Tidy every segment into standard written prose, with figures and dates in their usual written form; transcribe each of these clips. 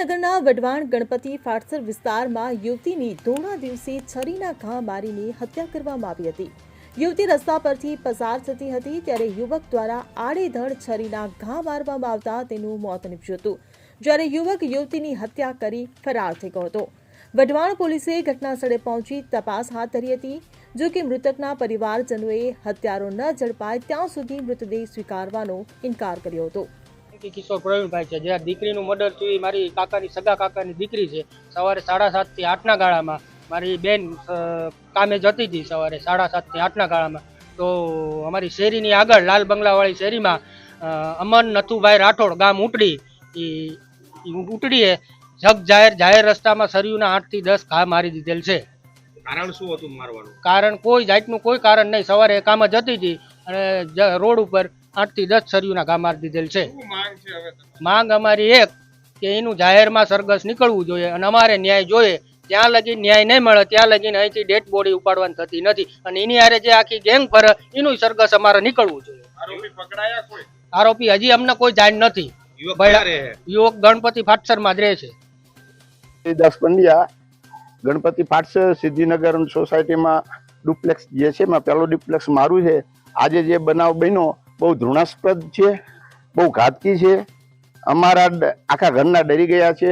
સુરેન્દ્રનગરના વઢવાણ ગણપતિ ફાટસર વિસ્તારમાં યુવતીની ધોળા દિવસે છરીના ઘા મારીને હત્યા કરવામાં આવી હતી। યુવતી રસ્તા પરથી પસાર થતી હતી ત્યારે યુવક દ્વારા આડેધડ છરીના ઘા મારવામાં આવતા તેનું મોત નીપજ્યું હતું, જ્યારે યુવક યુવતીની હત્યા કરી ફરાર થઈ ગયો હતો। વઢવાણ પોલીસે ઘટનાસ્થળે પહોંચી તપાસ હાથ ધરી હતી, જો કે મૃતકના પરિવારજનોએ હત્યારો ન ઝડપાય ત્યાં સુધી મૃતદેહ સ્વીકારવાનો ઇનકાર કર્યો હતો। કિશોર પ્રવીણભાઈ છે, જે દીકરીનું મર્ડર થયું મારી કાકાની સગા કાકાની દીકરી છે। સવારે 7:30 થી 8ના ગાળામાં મારી બેન કામે જતી હતી, સવારે 7:30 થી 8ના ગાળામાં। તો અમારી શેરીની આગળ લાલ બંગલાવાળી શેરીમાં અમન નથુભાઈ રાઠોડ ગામ ઉટડીએ જગ જાહેર રસ્તામાં સરિયુના 8 થી 10 ઘા મારી દીધેલ છે। કારણ શું હતું મારવાનું? કારણ કોઈ જાતનું કોઈ કારણ નહીં। સવારે કામ જતી હતી અને રોડ ઉપર 8 થી 10 સરિયુના ઘા મારી દીધેલ છે। માંગ અમારી એક કે એનું જાહેરમાં સરઘસ નીકળવું જોઈએ અને અમારે ન્યાય જોઈએ। ત્યાં લગી ન્યાય નહીં મળે ત્યાં લગીને અહીંથી ડેડ બોડી ઉપાડવાની થતી નથી અને એની હારે જે આખી ગેંગ ફરે એનું સરઘસ અમારે નીકળવું જોઈએ। આરોપી પકડાયા કોઈ? આરોપી હજી અમને કોઈ જાણ નથી। યુવક ગણપતિ ફાટસરમાં જ રહે છે। 10 પંડ્યા ગણપતિ ફાટસર સિદ્ધિનગર સોસાયટીમાં ડુપ્લેક્સ જે છે એમાં પહેલો ડુપ્લેક્સ મારું છે। આજે જે બનાવ બન્યો બહુ ધૃણાસ્પદ છે, બહુ ઘાતકી છે। અમારા આખા ઘરના ડરી ગયા છે।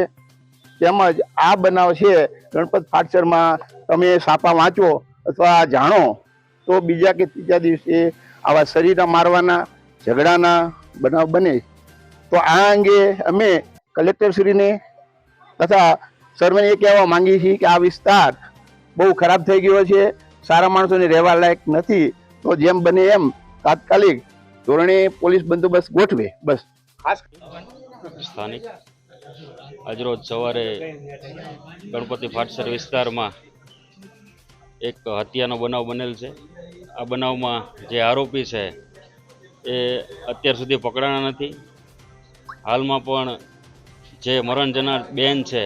તેમજ આ બનાવ છે ગણપત ફાટસરમાં તમે છાપા વાંચો અથવા જાણો તો બીજા કે ત્રીજા દિવસે આવા શરીરના મારવાના ઝઘડાના બનાવ બને તો આ અંગે અમે કલેક્ટરશ્રીને તથા સર્વેને એ કહેવા માંગીએ છીએ કે આ વિસ્તાર બહુ ખરાબ થઈ ગયો છે, સારા માણસોને રહેવા લાયક નથી। તો જેમ બને એમ તાત્કાલિક ધોરણે પોલીસ બંદોબસ્ત ગોઠવે। બસ ખાસ સ્થાનિક આજરોજ સવારે ગણપતિ ફાટસર વિસ્તારમાં એક હત્યાનો બનાવ બનેલ છે। આ બનાવમાં જે આરોપી છે એ અત્યાર સુધી પકડાણા નથી। હાલમાં પણ જે મરણ જનાર બેન છે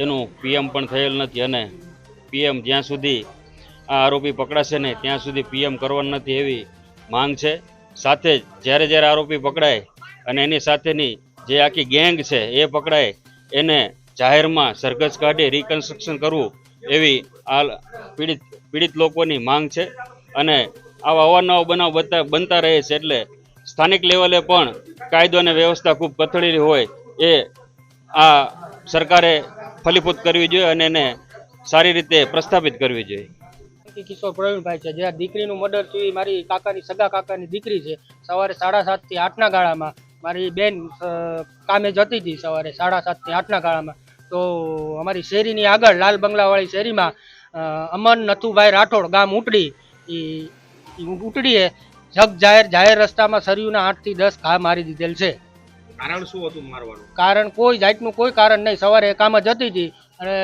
એનું પીએમ પણ થયેલ નથી અને પીએમ જ્યાં સુધી આ આરોપી પકડાશે ને ત્યાં સુધી પીએમ કરવાનું નથી એવી માંગ છે। સાથે જ જ્યારે જ્યારે આરોપી પકડાય અને એની સાથેની જે આખી ગેંગ છે એ પકડાય એને જાહેરમાં સરઘસ કાઢી રિકન્સ્ટ્રક્શન કરવું એવી આ પીડિત લોકોની માંગ છે અને આવા અવારનવાર બનાવ બનતા રહે છે। એટલે સ્થાનિક લેવલે પણ કાયદો અને વ્યવસ્થા ખૂબ કથળેલી હોય એ આ સરકારે ફલીભૂત કરવી જોઈએ અને એને સારી રીતે પ્રસ્થાપિત કરવી જોઈએ। કિશોર પ્રવીણભાઈ છે, જે દીકરીનું મર્ડર થયું મારી કાકાની સગા કાકાની દીકરી છે। સવારે 7:30 થી 8ના ગાળામાં મારી બેન કામે જતી હતી, સવારે 7:30 થી 8ના ગાળામાં। તો અમારી શેરીની આગળ લાલ બંગલાવાળી શેરીમાં અમન નથુભાઈ રાઠોડ ગામ ઉટડીએ જગ જાહેર રસ્તામાં સરિયુના 8 થી 10 ઘા મારી દીધેલ છે। કારણ શું હતું મારવાનું? કારણ કોઈ જાતનું કોઈ કારણ નહીં। સવારે કામ જતી હતી અને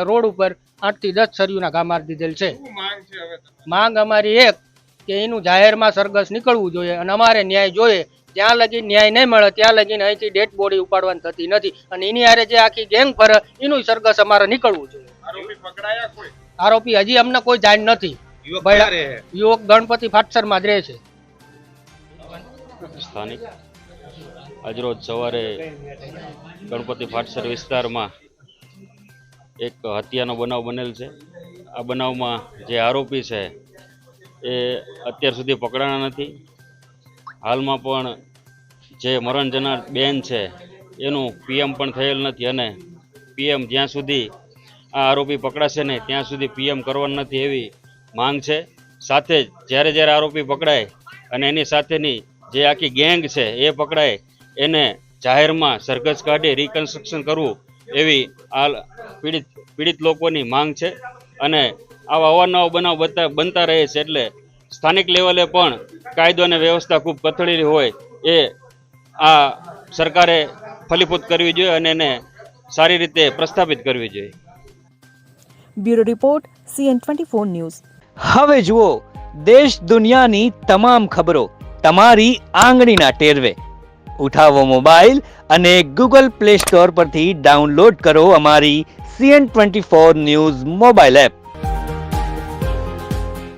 રોડ ઉપર 8 થી 10 સરિયુના ઘા મારી દીધેલ છે। માંગ અમારી એક કે એનું જાહેરમાં સરઘસ નીકળવું જોઈએ અને અમારે ન્યાય જોઈએ। ત્યાં લગી ન્યાય નહીં મળે ત્યાં લગીને અહીંથી ડેડ બોડી ઉપાડવાની થતી નથી અને એની હારે જે આખી ગેંગ ફરે એનું સરઘસ અમારે નીકળવું જોઈએ। આરોપી પકડાયા કોઈ? આરોપી હજી અમને કોઈ જાણ નથી। યુવક ગણપતિ ફાટસરમાં જ રહે છે। સ્થાનિક આજરોજ સવારે ગણપતિ ફાટસર વિસ્તારમાં એક હત્યાનો બનાવ બનેલ છે। આ બનાવમાં જે આરોપી છે એ અત્યાર સુધી પકડાણા નથી। હાલમાં પણ જે મરણ જનાર બેન છે એનું પીએમ પણ થયેલ નથી અને પીએમ જ્યાં સુધી આ આરોપી પકડાશે ને ત્યાં સુધી પીએમ કરવાનું નથી એવી માંગ છે। સાથે જ જ્યારે જ્યારે આરોપી પકડાય અને એની સાથેની જે આખી ગેંગ છે એ પકડાય એને જાહેરમાં સરઘસ કાઢી રિકન્સ્ટ્રક્શન કરવું એવી આ પીડિત લોકોની માંગ છે અને આવા અવારનવાર બનાવ બનતા રહે છે। એટલે સ્થાનિક લેવલે પણ કાયદો અને વ્યવસ્થા ખૂબ કથળેલી હોય એ આ સરકારે ફલીભૂત કરવી જોઈએ અને એને સારી રીતે પ્રસ્થાપિત કરવી જોઈએ। Bureau report CN24 news. હવે જુઓ દેશ દુનિયાની તમામ ખબરો તમારી આંગળીના ટેરવે। ઉઠાવો મોબાઈલ અને ગૂગલ પ્લે સ્ટોર પરથી ડાઉનલોડ કરો અમારી CN24 ન્યૂઝ મોબાઈલ એપ।